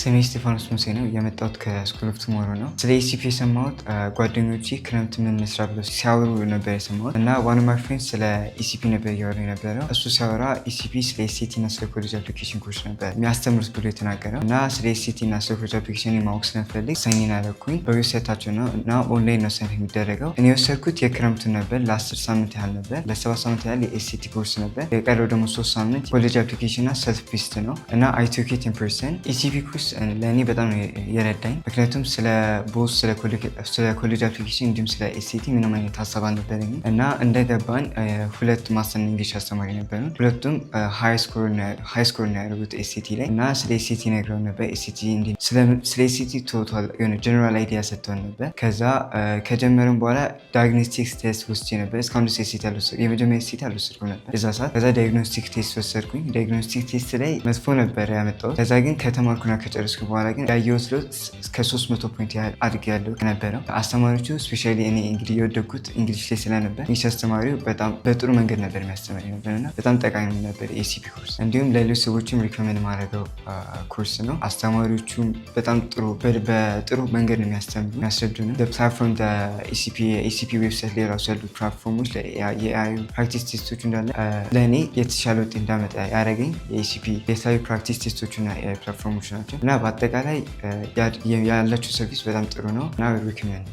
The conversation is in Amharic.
ስሜ ስቴፋኖስ ሙሴ ነው። የመጣሁት ከስኩል ኦፍ ቱሞሮ ነው። ስለ ኢሲፒ የሰማሁት ጓደኞቼ ክረምት ምን መስራ ብለው ሲያወሩ ነበር የሰማሁት እና ዋን ኦፍ ማይ ፍሬንድስ ስለ ኢሲፒ ነበር እያወሩ የነበረው። እሱ ሲያወራ ኢሲፒ ስለ ኤስሲቲ እና ስለ ኮሌጅ አፕሊኬሽን ኮርስ ነበር የሚያስተምሩት ብሎ የተናገረው እና ስለ ኤስሲቲ እና ስለ ኮሌጅ አፕሊኬሽን ማወቅ ስለምፈልግ ሳይን አደረኩኝ። በዌብሳይታቸው ነው እና ኦንላይን ነው ሳይን የሚደረገው። እኔ የወሰድኩት የክረምቱን ነበር። ለ10 ሳምንት ያህል ነበር። ለ7 ሳምንት ያህል የኤስሲቲ ኮርስ ነበር። የቀረው ደግሞ 3 ሳምንት ኮሌጅ አፕሊኬሽን እና ሰልፍ ፒስት ነው እና አይ ቱክ ኢት ኢን ፐርሰን። ኢሲፒ ኮርስ ለእኔ በጣም የረዳኝ ምክንያቱም ስለ ቦስ ስለ ኮሌጅ አፕሊኬሽን እንዲሁም ስለ ኤስሲቲ ምንም አይነት ሀሳብ አልነበረኝም እና እንደገባን ሁለት ማስተር እንግሊሽ አስተማሪ ነበሩ። ሁለቱም ሃይ ስኮር ነው ያደረጉት ኤስሲቲ ላይ እና ስለ ኤስሲቲ ነግረው ነበር። ስለ ኤስሲቲ ቶታል የሆነ ጀነራል አይዲያ ሰጥተውን ነበር። ከዛ ከጀመርን በኋላ ዳያግኖስቲክስ ቴስት ወስጄ ነበር። እስካሁን ድረስ ኤስሲቲ አልወሰድኩም። የመጀመሪያ ኤስሲቲ አልወሰድኩም ነበር እዛ ሰዓት። ከዛ ዳያግኖስቲክ ቴስት ወሰድኩኝ። ዳያግኖስቲክ ቴስት ላይ መጥፎ ነበር ያመጣሁት። ከዛ ግን ከተማርኩና ከጨረስኩ በኋላ ግን ያየሁት ለውጥ እስከ 300 ፖይንት ያህል አድጌያለሁ ነበረው። አስተማሪዎቹ ስፔሻሊ እኔ እንግዲህ የወደድኩት እንግሊሽ ላይ ስለነበር ይህ አስተማሪው በጣም በጥሩ መንገድ ነበር የሚያስተምር ነበር እና በጣም ጠቃሚ ነበር የኢሲፒ ኮርስ። እንዲሁም ለሌሎች ሰዎችም ሪኮመንድ ማድረገው ኮርስ ነው። አስተማሪዎቹም በጣም በጥሩ መንገድ ነው የሚያስረዱንም። ፕላትፎርም ኢሲፒ ዌብሳይት ላይ ራሱ ያሉ ፕላትፎርሞች የአዩ ፕራክቲስ ቴስቶች እንዳለ ለእኔ የተሻለ ውጤት እንዳመጣ ያደረገኝ የኢሲፒ የተለያዩ ፕራክቲስ ቴስቶችና ፕላትፎርሞች ናቸው እና በአጠቃላይ ያላቸው ሰርቪስ በጣም ጥሩ ነው እና ሪኮመንድ